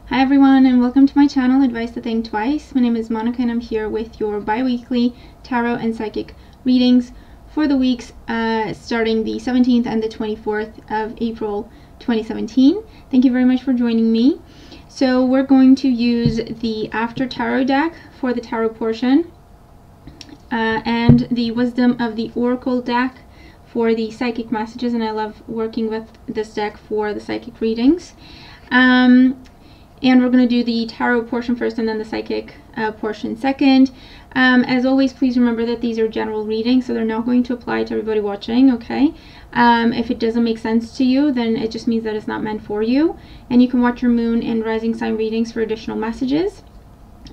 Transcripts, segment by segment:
Hi everyone, and welcome to my channel, Advice to Think Twice. My name is Monica and I'm here with your bi-weekly tarot and psychic readings for the weeks starting the 17th and the 24th of April 2017. Thank you very much for joining me. So we're going to use the After Tarot deck for the tarot portion and the Wisdom of the Oracle deck for the psychic messages, and I love working with this deck for the psychic readings. And we're going to do the tarot portion first and then the psychic portion second. As always, please remember that these are general readings, so they're not going to apply to everybody watching, okay? If it doesn't make sense to you, then it just means that it's not meant for you. And you can watch your moon and rising sign readings for additional messages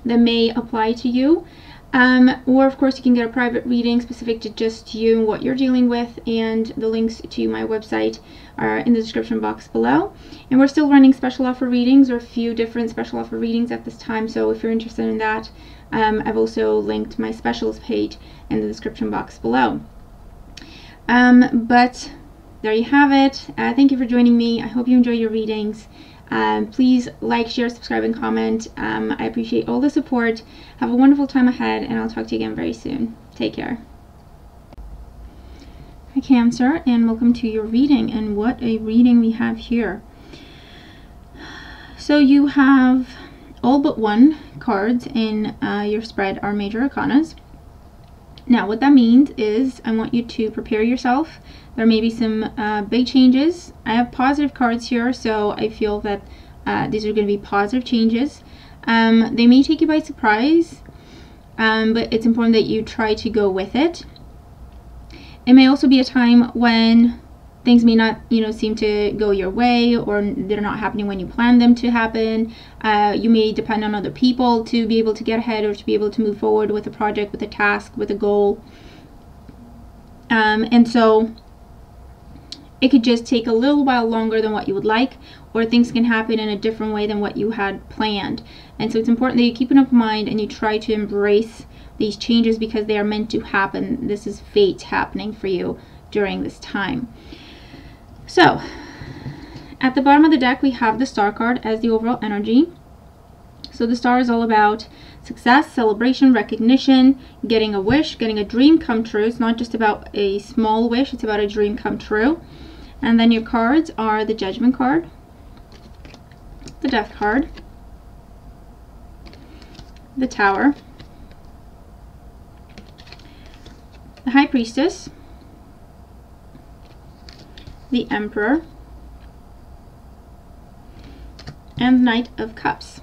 that may apply to you. Or of course you can get a private reading specific to just you and what you're dealing with, and the links to my website are in the description box below. And we're still running special offer readings, or a few different special offer readings at this time, so if you're interested in that, I've also linked my specials page in the description box below. But there you have it. Thank you for joining me. I hope you enjoy your readings. Please like, share, subscribe, and comment. I appreciate all the support. Have a wonderful time ahead, and I'll talk to you again very soon. Take care. Hi Cancer, and welcome to your reading. And what a reading we have here. So you have all but one cards in your spread are major arcanas. Now what that means is I want you to prepare yourself. There may be some big changes. I have positive cards here, so I feel that these are going to be positive changes. They may take you by surprise, but it's important that you try to go with it. It may also be a time when things may not, seem to go your way, or they're not happening when you plan them to happen. You may depend on other people to be able to get ahead, or to be able to move forward with a project, with a task, with a goal. And so it could just take a little while longer than what you would like, or things can happen in a different way than what you had planned. And so it's important that you keep an open mind and you try to embrace these changes, because they are meant to happen. This is fate happening for you during this time. So at the bottom of the deck we have the Star card as the overall energy. So the Star is all about success, celebration, recognition, getting a wish, getting a dream come true. It's not just about a small wish, it's about a dream come true. And then your cards are the Judgment card, the Death card, the Tower, the High Priestess, the Emperor, and the Knight of Cups.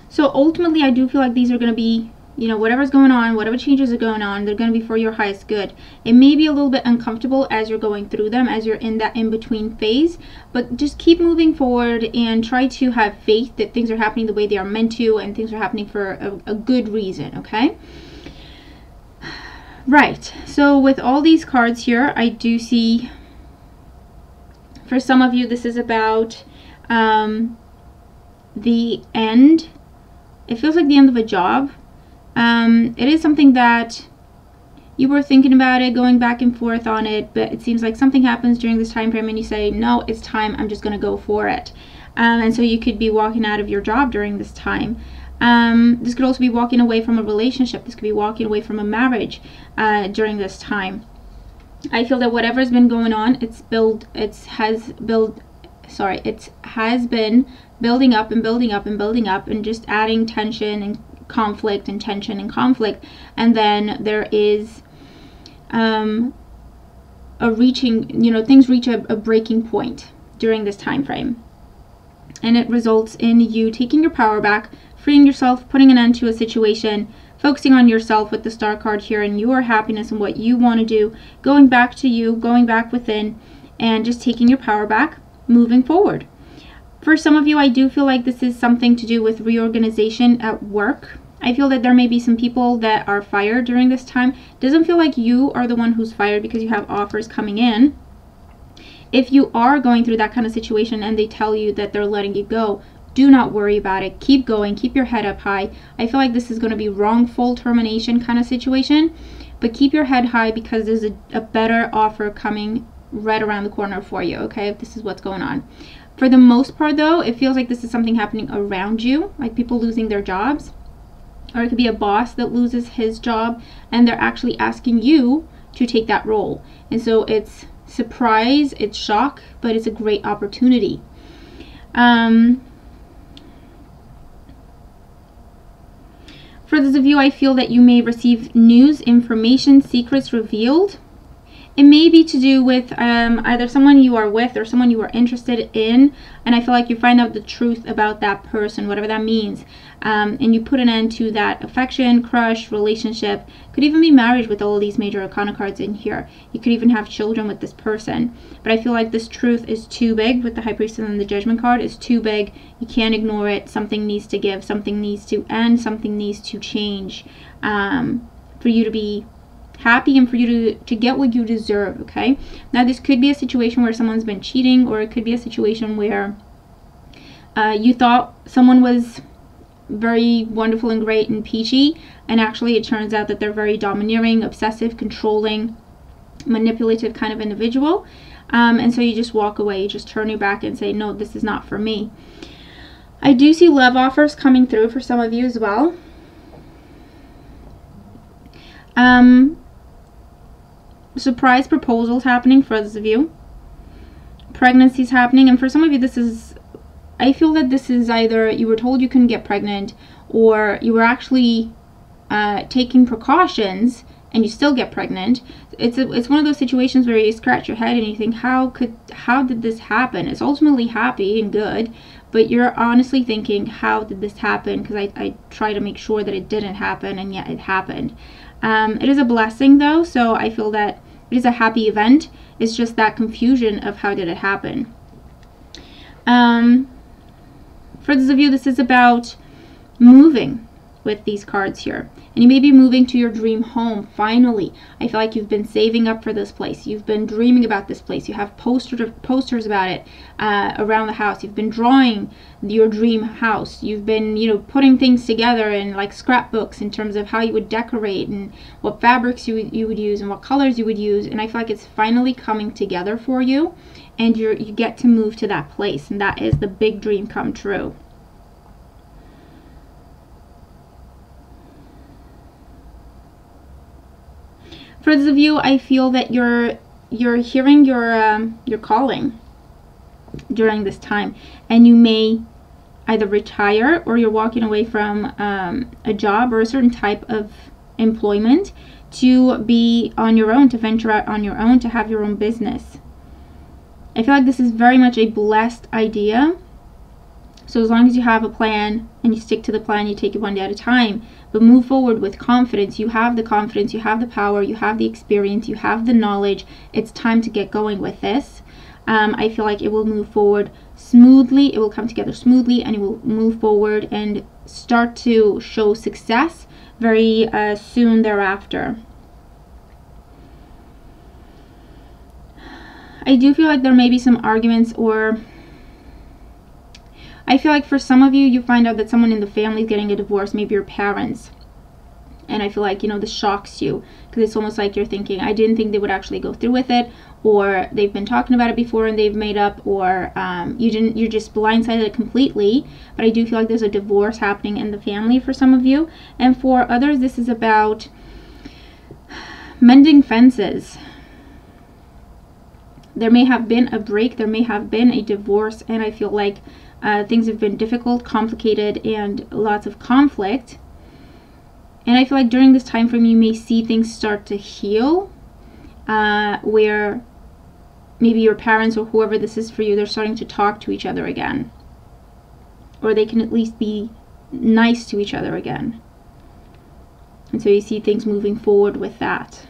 So ultimately I do feel like these are going to be, whatever's going on, whatever changes are going on, they're going to be for your highest good. It may be a little bit uncomfortable as you're going through them, as you're in that in-between phase, but just keep moving forward and try to have faith that things are happening the way they are meant to, and things are happening for a good reason, okay? Right, so with all these cards here, I do see, for some of you, this is about the end. It feels like the end of a job. It is something that you were thinking about it, going back and forth on it, but it seems like something happens during this time frame and you say, no, it's time, I'm just going to go for it. And so you could be walking out of your job during this time. This could also be walking away from a relationship. This could be walking away from a marriage during this time. I feel that whatever's been going on, it has been building up and building up and building up, and just adding tension and conflict and tension and conflict. And then there is things reach a breaking point during this time frame. And it results in you taking your power back, freeing yourself, putting an end to a situation, focusing on yourself with the Star card here, and your happiness and what you want to do, going back to you, going back within, and just taking your power back, moving forward. For some of you, I do feel like this is something to do with reorganization at work. I feel that there may be some people that are fired during this time. It doesn't feel like you are the one who's fired, because you have offers coming in. If you are going through that kind of situation and they tell you that they're letting you go, do not worry about it. Keep going. Keep your head up high. I feel like this is going to be wrongful termination kind of situation, but keep your head high, because there's a better offer coming right around the corner for you, okay, if this is what's going on. For the most part though, it feels like this is something happening around you, like people losing their jobs, or it could be a boss that loses his job and they're actually asking you to take that role. And so it's surprise, it's shock, but it's a great opportunity. For those of you, I feel that you may receive news, information, secrets revealed. It may be to do with either someone you are with or someone you are interested in, and I feel like you find out the truth about that person, whatever that means, and you put an end to that affection, crush, relationship. Could even be marriage with all of these major arcana cards in here. You could even have children with this person. But I feel like this truth is too big with the High Priestess and the Judgment card. It's too big. You can't ignore it. Something needs to give. Something needs to end. Something needs to change for you to be happy and for you to get what you deserve, okay? Now this could be a situation where someone's been cheating, or it could be a situation where you thought someone was very wonderful and great and peachy, and actually it turns out that they're very domineering, obsessive, controlling, manipulative kind of individual, and so you just walk away, you just turn your back and say, no, this is not for me. I do see love offers coming through for some of you as well. Surprise proposals happening for those of you. Pregnancies happening, and for some of you this is, I feel that this is either you were told you couldn't get pregnant, or you were actually taking precautions and you still get pregnant. It's one of those situations where you scratch your head and you think, how did this happen? It's ultimately happy and good, but you're honestly thinking, how did this happen? Because I try to make sure that it didn't happen, and yet it happened. It is a blessing though, so I feel that it is a happy event. It's just that confusion of how did it happen. For those of you, this is about moving with these cards here. And you may be moving to your dream home, finally. I feel like you've been saving up for this place. You've been dreaming about this place. You have posters about it around the house. You've been drawing your dream house. You've been, putting things together in like scrapbooks in terms of how you would decorate and what fabrics you would use and what colors you would use. And I feel like it's finally coming together for you, and you get to move to that place, and that is the big dream come true. For those of you, I feel that you're hearing your calling during this time, and you may either retire or you're walking away from a job or a certain type of employment to be on your own, to venture out on your own, to have your own business. I feel like this is very much a blessed idea. So as long as you have a plan and you stick to the plan, you take it one day at a time, but move forward with confidence. You have the confidence, you have the power, you have the experience, you have the knowledge. It's time to get going with this. I feel like it will move forward smoothly. It will come together smoothly, and it will move forward and start to show success very soon thereafter. I do feel like there may be some arguments, or I feel like for some of you, you find out that someone in the family is getting a divorce, maybe your parents. And I feel like, this shocks you, because it's almost like you're thinking, I didn't think they would actually go through with it, or they've been talking about it before and they've made up, or you're just blindsided completely. But I do feel like there's a divorce happening in the family for some of you. And for others, this is about mending fences. There may have been a break, there may have been a divorce, and I feel like things have been difficult, complicated, and lots of conflict. And I feel like during this time frame, you may see things start to heal, where maybe your parents or whoever this is for you, they're starting to talk to each other again. Or they can at least be nice to each other again. And so you see things moving forward with that.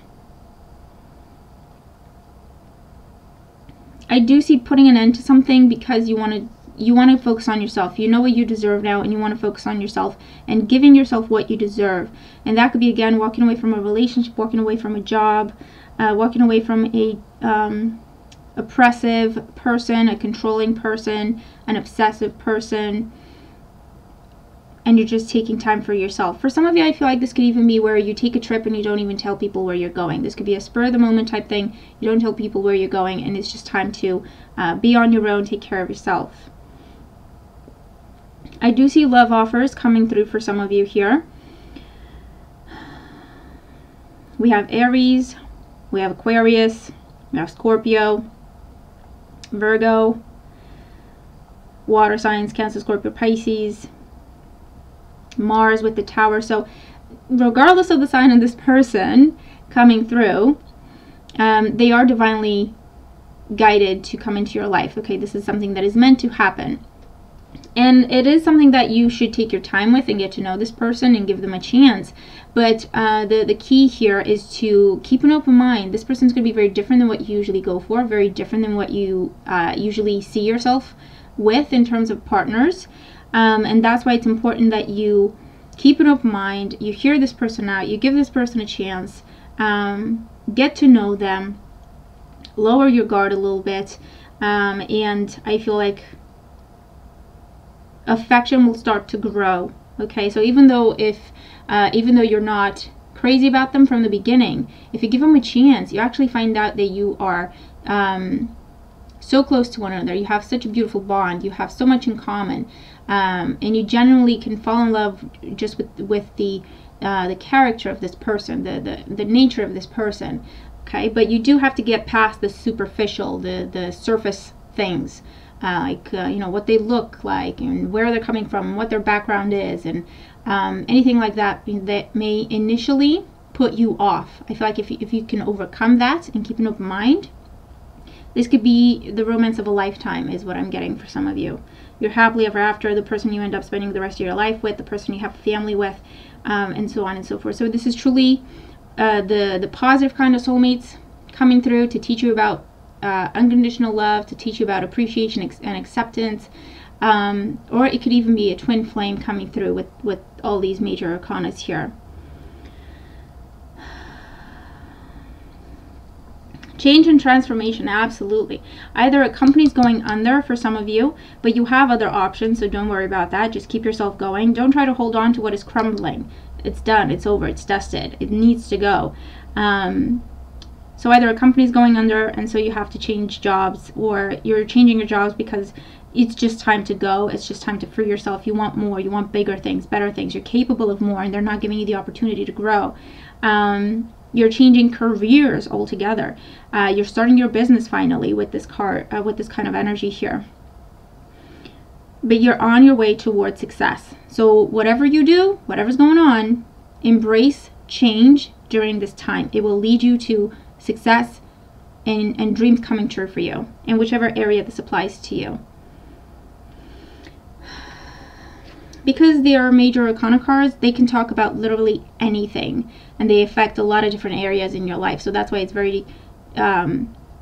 I do see putting an end to something because you want to focus on yourself. You know what you deserve now, and you want to focus on yourself and giving yourself what you deserve. And that could be, again, walking away from a relationship, walking away from a job, walking away from a oppressive person, a controlling person, an obsessive person. and you're just taking time for yourself. For some of you, I feel like this could even be where you take a trip and you don't even tell people where you're going. This could be a spur of the moment type thing. You don't tell people where you're going, and it's just time to be on your own, take care of yourself. I do see love offers coming through for some of you here. We have Aries, we have Aquarius, we have Scorpio, Virgo, water signs, Cancer, Scorpio, Pisces, Mars with the Tower. So regardless of the sign of this person coming through, they are divinely guided to come into your life. Okay, this is something that is meant to happen. And it is something that you should take your time with and get to know this person and give them a chance. But the key here is to keep an open mind. This person's going to be very different than what you usually go for, very different than what you usually see yourself with in terms of partners. And that's why it's important that you keep an open mind, you hear this person out, you give this person a chance, get to know them, lower your guard a little bit, and I feel like affection will start to grow. Okay, so even though you're not crazy about them from the beginning, if you give them a chance, you actually find out that you are so close to one another. You have such a beautiful bond. You have so much in common, and you genuinely can fall in love just with the character of this person, the nature of this person. Okay, but you do have to get past the superficial, the surface things, you know, what they look like and where they're coming from, what their background is, and anything like that that may initially put you off. I feel like if you can overcome that and keep an open mind, this could be the romance of a lifetime is what I'm getting for some of you. You're happily ever after, the person you end up spending the rest of your life with, the person you have a family with, and so on and so forth. So this is truly the positive kind of soulmates coming through to teach you about unconditional love, to teach you about appreciation and acceptance, or it could even be a twin flame coming through with all these major arcanas here. Change and transformation, absolutely. Either a company's going under for some of you, but you have other options, so don't worry about that. Just keep yourself going. Don't try to hold on to what is crumbling. It's done, it's over, it's dusted. It needs to go. So either a company's going under and so you have to change jobs, or you're changing your jobs because it's just time to go. It's just time to free yourself. You want more. You want bigger things, better things. You're capable of more, and they're not giving you the opportunity to grow. You're changing careers altogether. You're starting your business finally with this card, with this kind of energy here. But you're on your way towards success. So whatever you do, whatever's going on, embrace change during this time. It will lead you to success and dreams coming true for you in whichever area this applies to you. Because they are major arcana cards, they can talk about literally anything, and they affect a lot of different areas in your life. So that's why it's very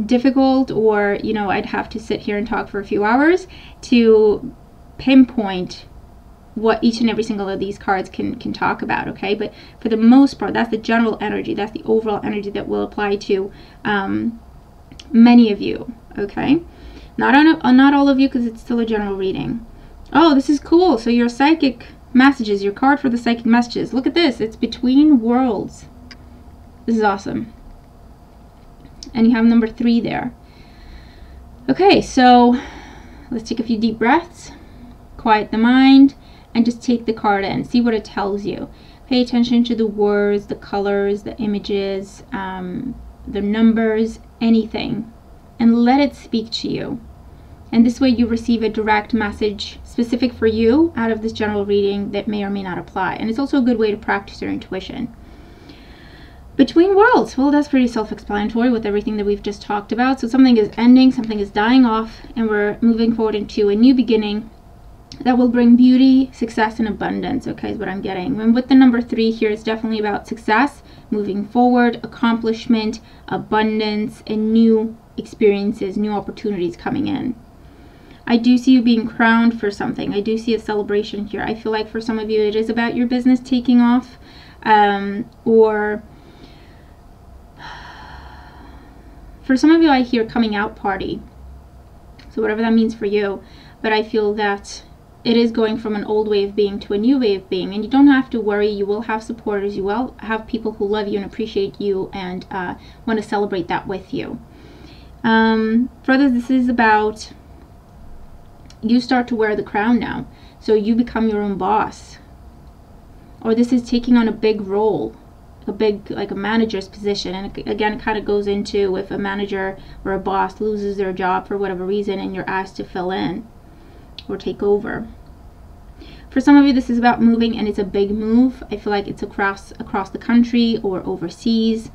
difficult, or, you know, I'd have to sit here and talk for a few hours to pinpoint what each and every single of these cards can talk about. Okay, but for the most part, that's the general energy, that's the overall energy that will apply to many of you. Okay, not all of you, because it's still a general reading. Oh, this is cool. So your psychic messages, your card for the psychic messages. Look at this. It's Between Worlds. This is awesome. And you have number 3 there. Okay, so let's take a few deep breaths. Quiet the mind and just take the card in. See what it tells you. Pay attention to the words, the colors, the images, the numbers, anything. And let it speak to you. And this way you receive a direct message specific for you out of this general reading that may or may not apply. And it's also a good way to practice your intuition. Between Worlds, well, that's pretty self-explanatory with everything that we've just talked about. So something is ending, something is dying off, and we're moving forward into a new beginning that will bring beauty, success, and abundance, okay, is what I'm getting. And with the number 3 here, it's definitely about success, moving forward, accomplishment, abundance, and new experiences, new opportunities coming in. I do see you being crowned for something. I do see a celebration here. I feel like for some of you it is about your business taking off, or for some of you I hear coming out party. So whatever that means for you. But I feel that it is going from an old way of being to a new way of being, and you don't have to worry. You will have supporters, you will have people who love you and appreciate you and want to celebrate that with you. Further, this is about you start to wear the crown now, so you become your own boss, or this is taking on a big role, a big, like a manager's position. And again, it kind of goes into if a manager or a boss loses their job for whatever reason and you're asked to fill in or take over. For some of you, this is about moving, and it's a big move. I feel like it's across the country or overseas,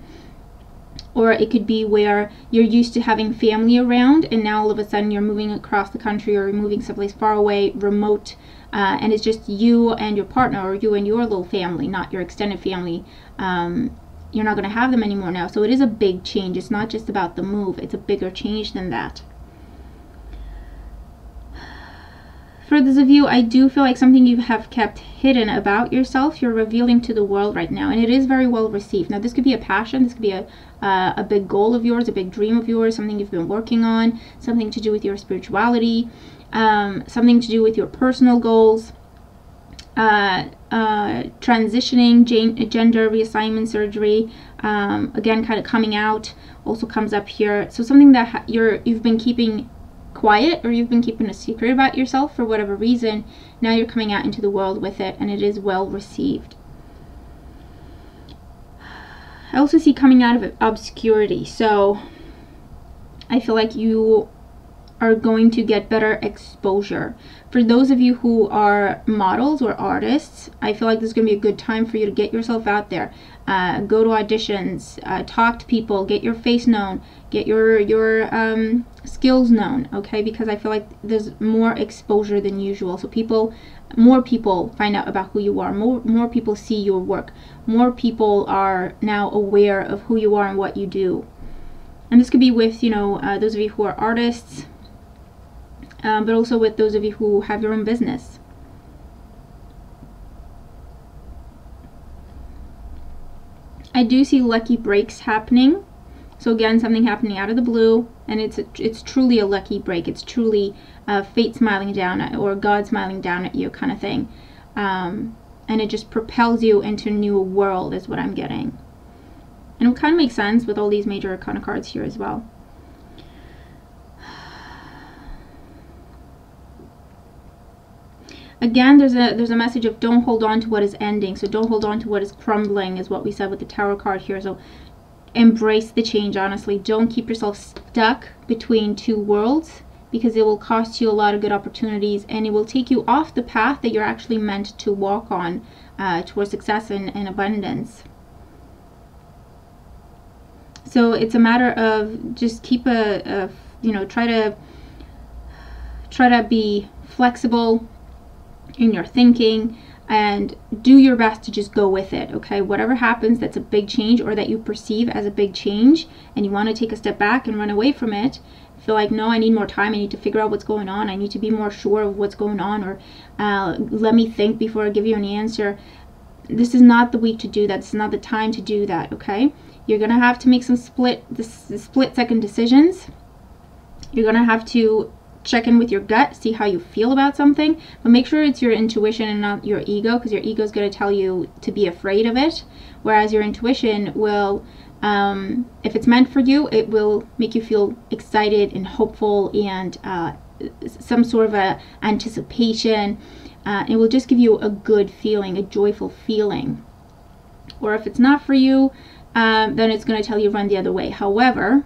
or it could be where you're used to having family around and now all of a sudden you're moving across the country, or you're moving someplace far away, remote, and it's just you and your partner, or you and your little family, not your extended family. You're not going to have them anymore now. So it is a big change. It's not just about the move. It's a bigger change than that. For those of you, I do feel like something you have kept hidden about yourself, you're revealing to the world right now, and it is very well received. Now, this could be a passion, this could be a big goal of yours, a big dream of yours, something you've been working on, something to do with your spirituality, something to do with your personal goals, transitioning, gender reassignment surgery, again, kind of coming out also comes up here. So something that you've been keeping quiet, or you've been keeping a secret about yourself for whatever reason, now you're coming out into the world with it, and it is well received. I also see coming out of obscurity, so I feel like you are going to get better exposure. For those of you who are models or artists, I feel like this is going to be a good time for you to get yourself out there, go to auditions, talk to people, get your face known, get your skills known, okay? Because I feel like there's more exposure than usual, so more people find out about who you are, more people see your work, more people are now aware of who you are and what you do. And this could be with, you know, those of you who are artists, but also with those of you who have your own business. I do see lucky breaks happening. So again, something happening out of the blue, and it's truly a lucky break. It's truly fate smiling down at, or God smiling down at you kind of thing. And it just propels you into a new world is what I'm getting. And it kind of makes sense with all these major arcana cards here as well. Again, there's a message of don't hold on to what is ending. So don't hold on to what is crumbling is what we said with the Tower card here. So embrace the change, honestly. Don't keep yourself stuck between two worlds, because it will cost you a lot of good opportunities, and it will take you off the path that you're actually meant to walk on towards success and abundance. So it's a matter of just keep you know, try to be flexible in your thinking and do your best to just go with it, okay? Whatever happens that's a big change, or that you perceive as a big change, and you want to take a step back and run away from it, feel like, no, I need more time, I need to figure out what's going on, I need to be more sure of what's going on, or let me think before I give you an answer. This is not the week to do that. This is not the time to do that, okay? You're gonna have to make some split-second decisions. You're gonna have to check in with your gut, see how you feel about something, but make sure it's your intuition and not your ego, because your ego is going to tell you to be afraid of it, whereas your intuition will, if it's meant for you, it will make you feel excited and hopeful and some sort of a anticipation. It will just give you a good feeling, a joyful feeling. Or if it's not for you, then it's going to tell you run the other way. However,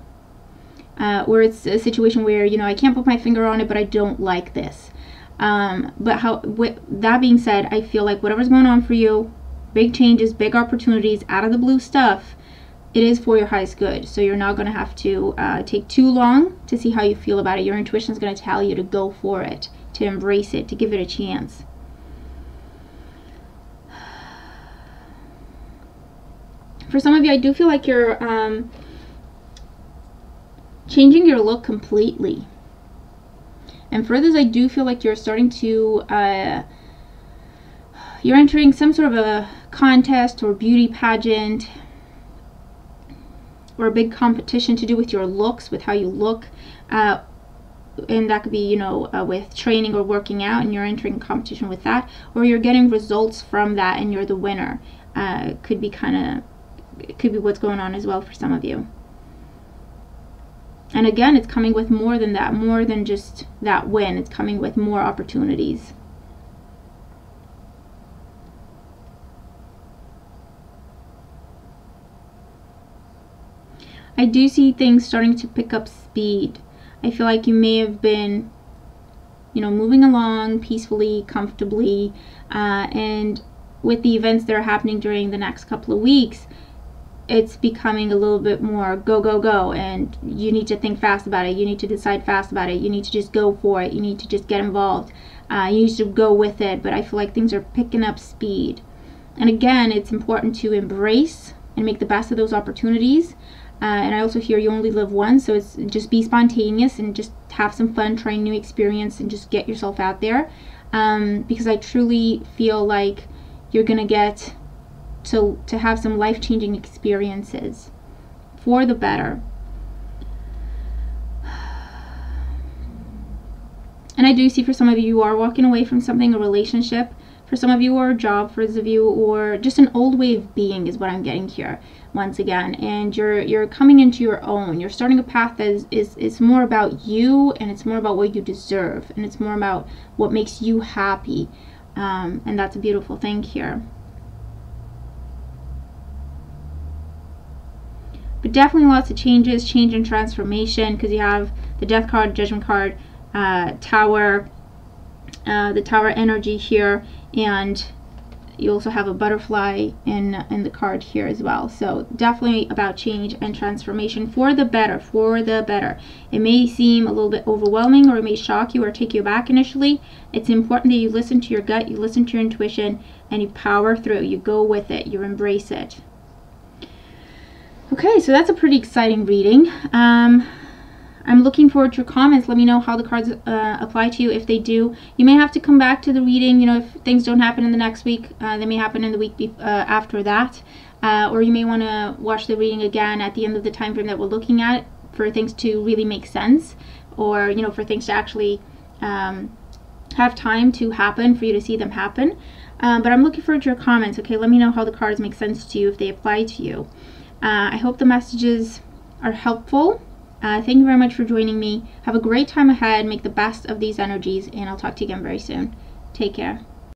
or it's a situation where, you know, I can't put my finger on it, but I don't like this. But with that being said, I feel like whatever's going on for you, big changes, big opportunities, out of the blue stuff, it is for your highest good. So you're not going to have to take too long to see how you feel about it. Your intuition is going to tell you to go for it, to embrace it, to give it a chance. For some of you, I do feel like you're changing your look completely. And for others, I do feel like you're starting to, you're entering some sort of a contest or beauty pageant or a big competition to do with your looks, with how you look. and that could be, you know, with training or working out, and you're entering competition with that, or you're getting results from that and you're the winner. Could be what's going on as well for some of you. And again, it's coming with more than that, more than just that win. It's coming with more opportunities. I do see things starting to pick up speed. I feel like you may have been, you know, moving along peacefully, comfortably, and with the events that are happening during the next couple of weeks, it's becoming a little bit more go, go, go, and you need to think fast about it. You need to decide fast about it. You need to just go for it. You need to just get involved. You need to go with it. But I feel like things are picking up speed. And again, it's important to embrace and make the best of those opportunities. And I also hear you only live once, so it's just be spontaneous and just have some fun, try new experience, and just get yourself out there. Because I truly feel like you're gonna get to have some life-changing experiences for the better. And I do see for some of you, you are walking away from something, a relationship, for some of you, or a job, for some of you, or just an old way of being is what I'm getting here once again. And you're coming into your own. You're starting a path that is more about you, and it's more about what you deserve, and it's more about what makes you happy. And that's a beautiful thing here. But definitely lots of changes, change and transformation, because you have the Death card, Judgment card, Tower, the Tower energy here, and you also have a butterfly in the card here as well. So definitely about change and transformation for the better, for the better. It may seem a little bit overwhelming, or it may shock you or take you aback initially. It's important that you listen to your gut, you listen to your intuition, and you power through. You go with it, you embrace it. Okay, so that's a pretty exciting reading. I'm looking forward to your comments. Let me know how the cards apply to you. If they do, you may have to come back to the reading. You know, if things don't happen in the next week, they may happen in the week after that. Or you may want to watch the reading again at the end of the time frame that we're looking at for things to really make sense, or, you know, for things to actually have time to happen, for you to see them happen. But I'm looking forward to your comments. Okay, let me know how the cards make sense to you, if they apply to you. I hope the messages are helpful. Thank you very much for joining me. Have a great time ahead. Make the best of these energies, and I'll talk to you again very soon. Take care.